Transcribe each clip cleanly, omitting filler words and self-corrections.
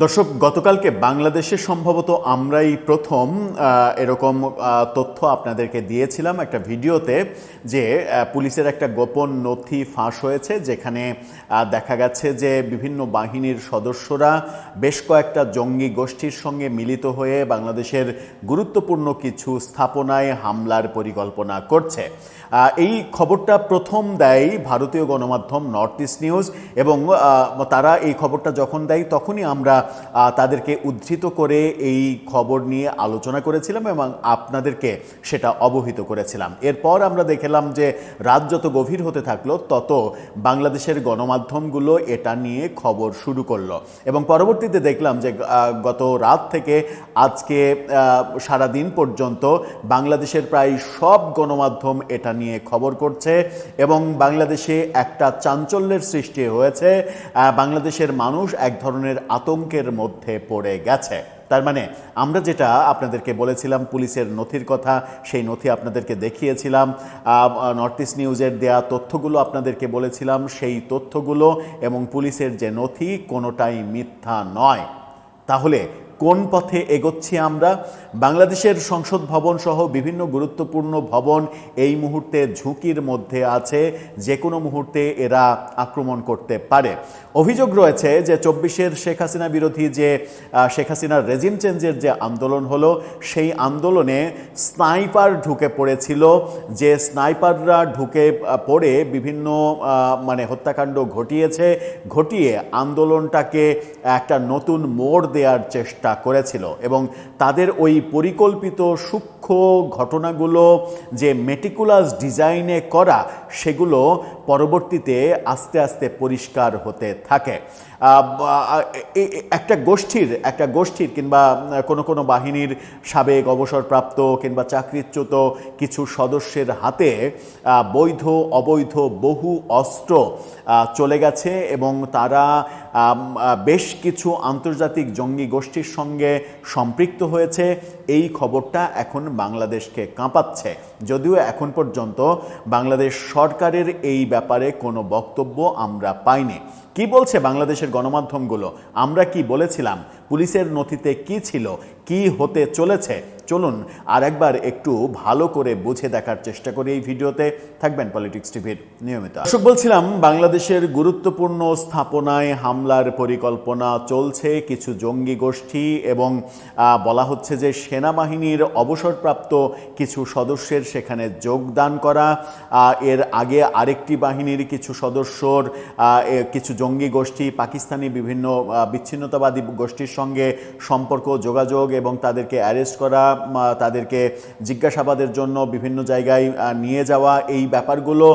দর্শক, গতকালকে বাংলাদেশে সম্ভবত আমরাই প্রথম এরকম তথ্য আপনাদেরকে দিয়েছিলাম একটা ভিডিওতে যে পুলিশের একটা গোপন নথি ফাঁস হয়েছে, যেখানে দেখা গেছে যে বিভিন্ন বাহিনীর সদস্যরা বেশ কয়েকটা জঙ্গি গোষ্ঠীর সঙ্গে মিলিত হয়ে বাংলাদেশের গুরুত্বপূর্ণ কিছু স্থাপনায় হামলার পরিকল্পনা করছে। এই খবরটা প্রথম দেয় ভারতীয় গণমাধ্যম নর্থ ইস্ট নিউজ, এবং তারা এই খবরটা যখন দেয় তখনই আমরা তাদেরকে উদ্ধৃত করে এই খবর নিয়ে আলোচনা করেছিলাম এবং আপনাদেরকে সেটা অবহিত করেছিলাম। এরপর আমরা দেখলাম যে রাত যত গভীর হতে থাকলো তত বাংলাদেশের গণমাধ্যমগুলো এটা নিয়ে খবর শুরু করলো, এবং পরবর্তীতে দেখলাম যে গত রাত থেকে আজকে সারাদিন পর্যন্ত বাংলাদেশের প্রায় সব গণমাধ্যম এটা নিয়ে খবর করছে এবং বাংলাদেশে একটা চাঞ্চল্যের সৃষ্টি হয়েছে। বাংলাদেশের মানুষ এক ধরনের আতঙ্কের মধ্যে পড়ে গেছে। তার মানে আমরা যেটা আপনাদেরকে বলেছিলাম পুলিশের নথির কথা, সেই নথি আপনাদেরকে দেখিয়েছিলাম, নর্থ ইস্ট নিউজের দেয়া তথ্যগুলো আপনাদেরকে বলেছিলাম, সেই তথ্যগুলো এবং পুলিশের যে নথি কোনোটাই মিথ্যা নয়। তাহলে কোন পথে এগোচ্ছি আমরা? বাংলাদেশের সংসদ ভবন সহ বিভিন্ন গুরুত্বপূর্ণ ভবন এই মুহূর্তে ঝুঁকির মধ্যে আছে, যে কোনো মুহূর্তে এরা আক্রমণ করতে পারে। অভিযোগ রয়েছে যে 24-এর শেখ হাসিনা বিরোধী যে শেখ হাসিনার রেজিম চেঞ্জের যে আন্দোলন হলো, সেই আন্দোলনে স্নাইপার ঢুকে পড়েছিল, যে স্নাইপাররা ঢুকে পড়ে বিভিন্ন হত্যাকাণ্ড ঘটিয়ে আন্দোলনটাকে একটা নতুন মোড় দেওয়ার চেষ্টা করেছিল, এবং তাদের ওই পরিকল্পিত সূক্ষ্ম ঘটনাগুলো যে মেটিকুলাস ডিজাইনে করা, সেগুলো পরবর্তীতে আস্তে আস্তে পরিষ্কার হতে থাকে। একটা গোষ্ঠীর কিংবা কোনো বাহিনীর সাবেক অবসরপ্রাপ্ত কিংবা চাকরিচ্যুত কিছু সদস্যের হাতে বৈধ অবৈধ বহু অস্ত্র চলে গেছে, এবং তারা বেশ কিছু আন্তর্জাতিক জঙ্গি গোষ্ঠীর সঙ্গে সম্পৃক্ত হয়েছে। এই খবরটা এখন বাংলাদেশকে কাঁপাচ্ছে, যদিও এখন পর্যন্ত বাংলাদেশ সরকারের এই ব্যাপারে কোনো বক্তব্য আমরা পাইনি। কি বলছে বাংলাদেশের গণমাধ্যমগুলো? আমরা কি বলেছিলাম? পুলিশের নথিতে কি ছিল? কি হতে চলেছে? চলুন আর একবার একটু ভালো করে বুঝে দেখার চেষ্টা করি এই ভিডিওতে। থাকবেন পলিটিক্স টিভির নিয়মিত দর্শক। বলছিলাম বাংলাদেশের গুরুত্বপূর্ণ স্থাপনায় হামলার পরিকল্পনা চলছে কিছু জঙ্গি গোষ্ঠী, এবং বলা হচ্ছে যে সেনাবাহিনীর অবসরপ্রাপ্ত কিছু সদস্যের সেখানে যোগদান করা। এর আগে আরেকটি বাহিনীর কিছু সদস্যর কিছু জঙ্গি গোষ্ঠী পাকিস্তানি বিভিন্ন বিচ্ছিন্নতাবাদী গোষ্ঠীর সঙ্গে সম্পর্ক, যোগাযোগ এবং তাদেরকে অ্যারেস্ট করা, তাদেরকে জিজ্ঞাসাবাদের জন্য বিভিন্ন জায়গায় নিয়ে যাওয়া, এই ব্যাপারগুলো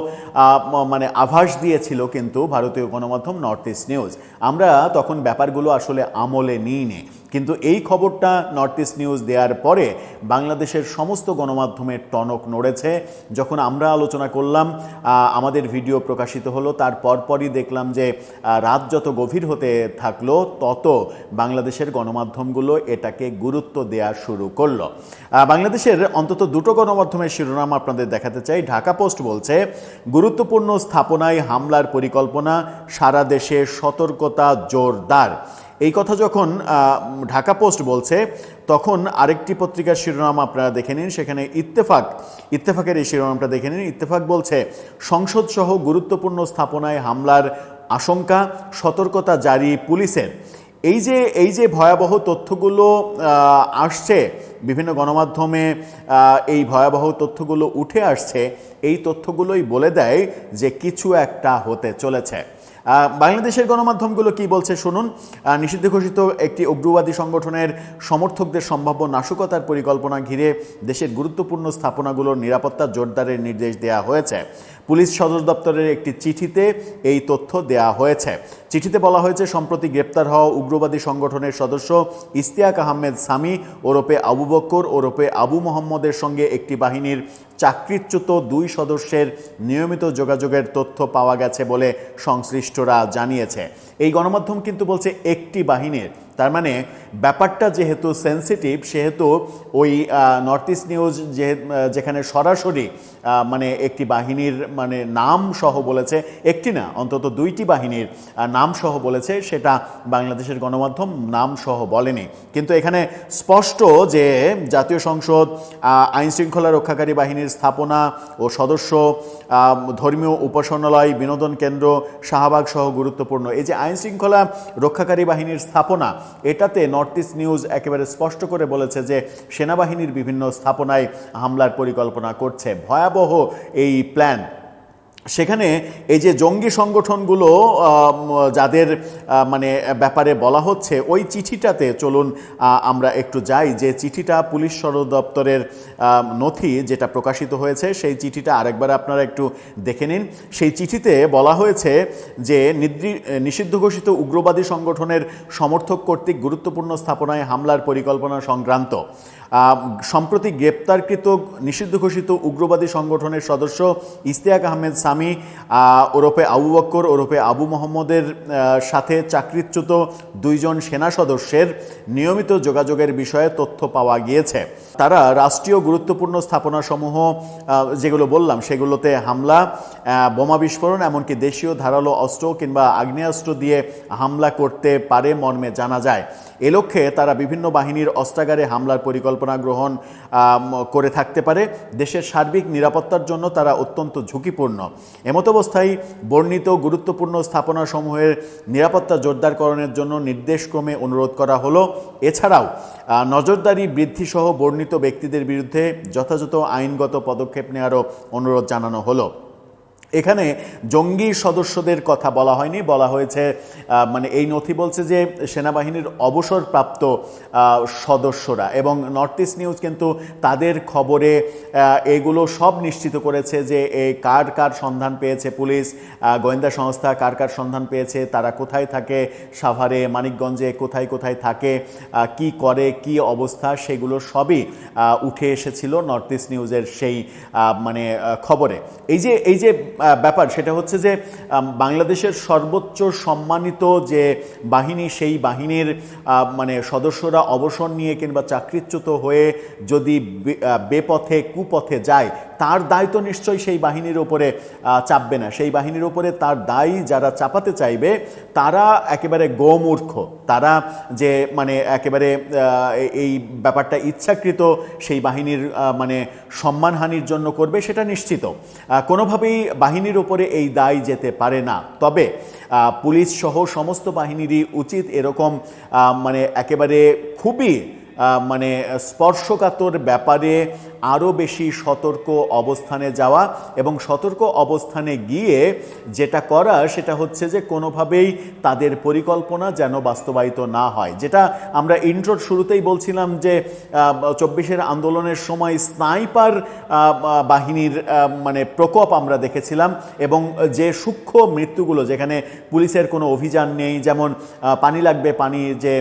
আভাস দিয়েছিল কিন্তু ভারতীয় গণমাধ্যম নর্থ ইস্ট নিউজ। আমরা তখন ব্যাপারগুলো আসলে আমলে নিইনি, কিন্তু এই খবরটা নর্থ ইস্ট নিউজ দেওয়ার পরে বাংলাদেশের সমস্ত গণমাধ্যমের টনক নড়েছে। যখন আমরা আলোচনা করলাম, আমাদের ভিডিও প্রকাশিত হলো, তার পরপরই দেখলাম যে রাত যত গভীর হতে থাকলো তত বাংলাদেশের গণমাধ্যমগুলো এটাকে গুরুত্ব দেওয়া শুরু করলো। বাংলাদেশের অন্তত দুটো গণমাধ্যমের শিরোনাম আপনাদের দেখাতে চাই। ঢাকা পোস্ট বলছে, গুরুত্বপূর্ণ স্থাপনায় হামলার পরিকল্পনা, সারা দেশে সতর্কতা জোরদার। এই কথা যখন ঢাকা পোস্ট বলছে, তখন আরেকটি পত্রিকার শিরোনাম আপনারা দেখে নিন, সেখানে ইত্তেফাকের এই শিরোনামটা দেখে নিন। ইত্তেফাক বলছে, সংসদ সহ গুরুত্বপূর্ণ স্থাপনায় হামলার আশঙ্কা, সতর্কতা জারি পুলিশের। এই যে ভয়াবহ তথ্যগুলো আসছে বিভিন্ন গণমাধ্যমে, এই ভয়াবহ তথ্যগুলো উঠে আসছে, এই তথ্যগুলোই বলে দেয় যে কিছু একটা হতে চলেছে। বাংলাদেশের গণমাধ্যমগুলো কি বলছে শুনুন। নিষিদ্ধ ঘোষিত একটি উগ্রবাদী সংগঠনের সমর্থকদের সম্ভাব্য নাশকতার পরিকল্পনা ঘিরে দেশের গুরুত্বপূর্ণ স্থাপনাগুলোর নিরাপত্তা জোরদারের নির্দেশ দেওয়া হয়েছে। পুলিশ সদর দপ্তরের একটি চিঠিতে এই তথ্য দেওয়া হয়েছে। চিঠিতে বলা হয়েছে, সম্প্রতি গ্রেপ্তার হওয়া উগ্রবাদী সংগঠনের সদস্য ইশতিয়াক আহমেদ সামি ওরফে আবু বক্কর ওরফে আবু মোহাম্মদের সঙ্গে একটি বাহিনীর চাকরিচ্যুত 2 সদস্যের নিয়মিত যোগাযোগের তথ্য পাওয়া গেছে বলে সংশ্লিষ্টরা জানিয়েছে। এই গণমাধ্যম কিন্তু বলছে একটি বাহিনীর, তার মানে ব্যাপারটা যেহেতু সেন্সিটিভ সেহেতু ওই নর্থ ইস্ট নিউজ যেখানে সরাসরি মানে একটি বাহিনীর মানে নাম সহ বলেছে, একটি না অন্তত দুইটি বাহিনীর নাম সহ বলেছে, সেটা বাংলাদেশের গণমাধ্যম নাম সহ বলেনি। কিন্তু এখানে স্পষ্ট যে জাতীয় সংসদ, আইনশৃঙ্খলা রক্ষাকারী বাহিনীর স্থাপনা ও সদস্য, ধর্মীয় উপাসনালয়, বিনোদন কেন্দ্র, শাহবাগ সহ গুরুত্বপূর্ণ এই যে আইনশৃঙ্খলা রক্ষাকারী বাহিনীর স্থাপনা, এটাতে নর্থ ইস্ট নিউজ একেবারে স্পষ্ট করে বলেছে যে সেনাবাহিনীর বিভিন্ন স্থাপনায় হামলার পরিকল্পনা করছে। ভয়াবহ এই প্ল্যান। সেখানে এই যে জঙ্গি সংগঠনগুলো যাদের মানে ব্যাপারে বলা হচ্ছে, ওই চিঠিটাতে চলুন আমরা একটু যাই, যে চিঠিটা পুলিশ সদর দপ্তরের নথি যেটা প্রকাশিত হয়েছে, সেই চিঠিটা আরেকবার আপনারা একটু দেখে নিন। সেই চিঠিতে বলা হয়েছে যে নিষিদ্ধ ঘোষিত উগ্রবাদী সংগঠনের সমর্থক কর্তৃক গুরুত্বপূর্ণ স্থাপনায় হামলার পরিকল্পনা সংক্রান্ত সম্প্রতি গ্রেপ্তারকৃত নিষিদ্ধ ঘোষিত উগ্রবাদী সংগঠনের সদস্য ইশতিয়াক আহমেদ সামি ওরফে আবু বক্কর ওরফে আবু মোহাম্মদের সাথে চাকরিচ্যুত 2 জন সেনা সদস্যের নিয়মিত যোগাযোগের বিষয়ে তথ্য পাওয়া গিয়েছে। তারা রাষ্ট্রীয় গুরুত্বপূর্ণ স্থাপনাসমূহ যেগুলো বললাম সেগুলোতে হামলা, বোমা বিস্ফোরণ, এমনকি দেশীয় ধারালো অস্ত্র কিংবা আগ্নেয়াস্ত্র দিয়ে হামলা করতে পারে মর্মে জানা যায়। এ লক্ষ্যে তারা বিভিন্ন বাহিনীর অস্ত্রাগারে হামলার পরিকল্পনা গ্রহণ করে থাকতে পারে। দেশের সার্বিক নিরাপত্তার জন্য তারা অত্যন্ত ঝুঁকিপূর্ণ। এমতাবস্থায় বর্ণিত গুরুত্বপূর্ণ স্থাপনাসমূহের নিরাপত্তা জোরদারকরণের জন্য নির্দেশক্রমে অনুরোধ করা হলো। এছাড়াও নজরদারি বৃদ্ধিসহ বর্ণিত ব্যক্তিদের বিরুদ্ধে যথাযথ আইনগত পদক্ষেপ নেওয়ারও অনুরোধ জানানো হলো। এখানে জঙ্গি সদস্যদের কথা বলা হয়নি, বলা হয়েছে মানে এই নথি বলছে যে সেনাবাহিনীর অবসরপ্রাপ্ত সদস্যরা, এবং নর্থ ইস্ট নিউজ কিন্তু তাদের খবরে এগুলো সব নিশ্চিত করেছে যে কার কার সন্ধান পেয়েছে পুলিশ, গোয়েন্দা সংস্থা কার কার সন্ধান পেয়েছে, তারা কোথায় থাকে, সাভারে, মানিকগঞ্জে কোথায় কোথায় থাকে, কি করে, কি অবস্থা, সেগুলো সবই উঠে এসেছিল নর্থ ইস্ট নিউজের সেই মানে খবরে। এই যে ব্যাপার সেটা হচ্ছে যে বাংলাদেশের সর্বোচ্চ সম্মানিত যে বাহিনী, সেই বাহিনীর মানে সদস্যরা অবসর নিয়ে কিংবা চাকরিচ্যুত হয়ে যদি বেপথে কুপথে যায়, তার দায় তো নিশ্চয়ই সেই বাহিনীর ওপরে চাপবে না। সেই বাহিনীর ওপরে তার দায় যারা চাপাতে চাইবে তারা একেবারে গোমূর্খ। তারা যে মানে একেবারে এই ব্যাপারটা ইচ্ছাকৃত সেই বাহিনীর মানে সম্মানহানির জন্য করবে সেটা নিশ্চিত। কোনোভাবেই বাহিনীর ওপরে এই দায় যেতে পারে না। তবে পুলিশ সহ সমস্ত বাহিনীরই উচিত এরকম মানে একেবারে খুবই মানে স্পর্শকাতর ব্যাপারে আরও বেশি সতর্ক অবস্থানে যাওয়া, এবং সতর্ক অবস্থানে গিয়ে যেটা করা সেটা হচ্ছে যে কোনোভাবেই তাদের পরিকল্পনা যেন বাস্তবায়িত না হয়। যেটা আমরা ইন্ট্রোর শুরুতেই বলছিলাম যে 24-এর আন্দোলনের সময় স্নাইপার বাহিনীর মানে প্রকোপ আমরা দেখেছিলাম, এবং যে সূক্ষ্ম মৃত্যুগুলো, যেখানে পুলিশের কোনো অভিযান নেই, যেমন পানি লাগবে পানি, যে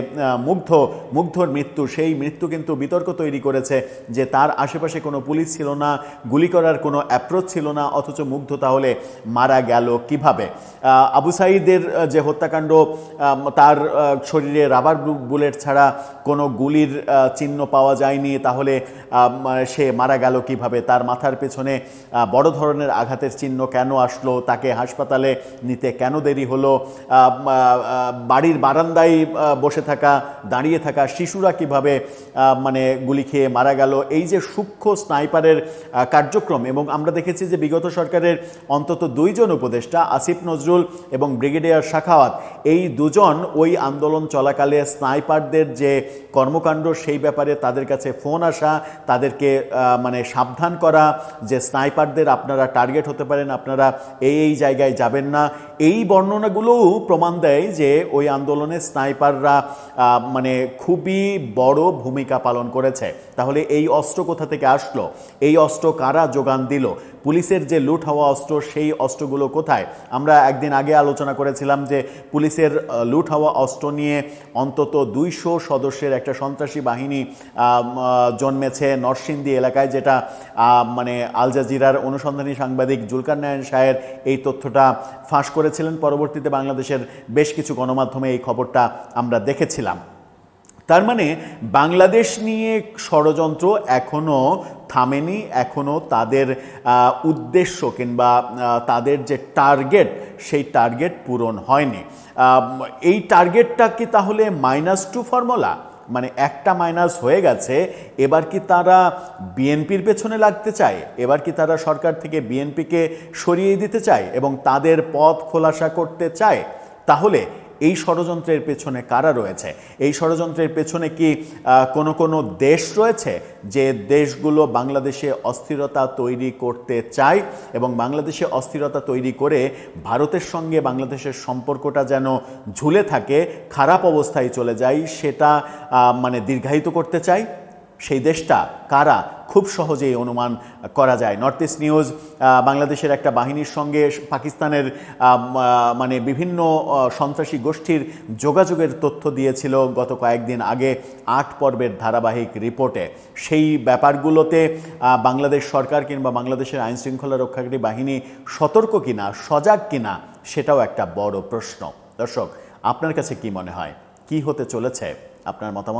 মুগ্ধর মৃত্যু, সেই মৃত্যু কিন্তু বিতর্ক তৈরি করেছে যে তার আশেপাশে কোনো পুলিশ ছিল না, গুলি করার কোনো অ্যাপ্রোচ ছিল না, অথচ মুগ্ধ তাহলে মারা গেল কিভাবে? আবু সাঈদের যে হত্যাকাণ্ড, তার শরীরে রাবার বুলেট ছাড়া কোনো গুলির চিহ্ন পাওয়া যায়নি, তাহলে সে মারা গেল কিভাবে? তার মাথার পেছনে বড় ধরনের আঘাতের চিহ্ন কেন আসলো? তাকে হাসপাতালে নিতে কেন দেরি হলো? বাড়ির বারান্দায় বসে থাকা, দাঁড়িয়ে থাকা শিশুরা কিভাবে মানে গুলি খেয়ে মারা গেল? এই যে সূক্ষ্ম স্নাইপারের কার্যক্রম, এবং আমরা দেখেছি যে বিগত সরকারের অন্তত 2 জন উপদেষ্টা, আসিফ নজরুল এবং ব্রিগেডিয়ার শাখাওয়াত, এই 2 জন ওই আন্দোলন চলাকালে স্নাইপারদের যে কর্মকাণ্ড সেই ব্যাপারে তাদের কাছে ফোন আসা, তাদেরকে মানে সাবধান করা যে স্নাইপারদের আপনারা টার্গেট হতে পারেন, আপনারা এই জায়গায় যাবেন না। এই বর্ণনাগুলোও প্রমাণ দেয় যে ওই আন্দোলনে স্নাইপাররা মানে খুবই বড় ভূমিকা পালন করেছে। তাহলে এই অস্ত্র কোথা থেকে আসলো? এই অস্ত্র কারা যোগান দিল? পুলিশের যে লুট হওয়া অস্ত্র, সেই অস্ত্রগুলো কোথায়? আমরা একদিন আগে আলোচনা করেছিলাম যে পুলিশের লুট হওয়া অস্ত্র নিয়ে অন্তত 200 সদস্যের একটা সন্ত্রাসী বাহিনী জন্মেছে নরসিংদী এলাকায়, যেটা মানে আল জাজিরার অনুসন্ধানী সাংবাদিক জুলকার নারায়ণ শাহের এই তথ্যটা ফাঁস করেছিলেন। পরবর্তীতে বাংলাদেশের বেশ কিছু গণমাধ্যমে এই খবরটা আমরা দেখেছিলাম। তার মানে বাংলাদেশ নিয়ে ষড়যন্ত্র এখনো থামেনি, এখনো তাদের উদ্দেশ্য কিংবা তাদের যে টার্গেট সেই টার্গেট পূরণ হয়নি। এই টার্গেটটা কি তাহলে -2 ফর্মুলা, মানে একটা মাইনাস হয়ে গেছে, এবার কি তারা বিএনপির পেছনে লাগতে চায়, এবার কি তারা সরকার থেকে বিএনপিকে সরিয়ে দিতে চায় এবং তাদের পথ খোলাসা করতে চায়? তাহলে এই ষড়যন্ত্রের পেছনে কারা রয়েছে? এই ষড়যন্ত্রের পেছনে কি কোনো দেশ রয়েছে যে দেশগুলো বাংলাদেশে অস্থিরতা তৈরি করতে চায় এবং বাংলাদেশে অস্থিরতা তৈরি করে ভারতের সঙ্গে বাংলাদেশের সম্পর্কটা যেন ঝুলে থাকে, খারাপ অবস্থায় চলে যায়, সেটা মানে দীর্ঘায়িত করতে চায়? সেই দেশটা কারা খুব সহজেই অনুমান করা যায়। নর্থ ইস্ট নিউজ বাংলাদেশের একটা বাহিনীর সঙ্গে পাকিস্তানের মানে বিভিন্ন সন্ত্রাসী গোষ্ঠীর যোগাযোগের তথ্য দিয়েছিল গত কয়েকদিন আগে 8 পর্বের ধারাবাহিক রিপোর্টে। সেই ব্যাপারগুলোতে বাংলাদেশ সরকার কিংবা বাংলাদেশের আইনশৃঙ্খলা রক্ষাকারী বাহিনী সতর্ক কিনা, সজাগ কিনা, সেটাও একটা বড় প্রশ্ন। দর্শক, আপনার কাছে কি মনে হয়, কি হতে চলেছে? আপনার মতামত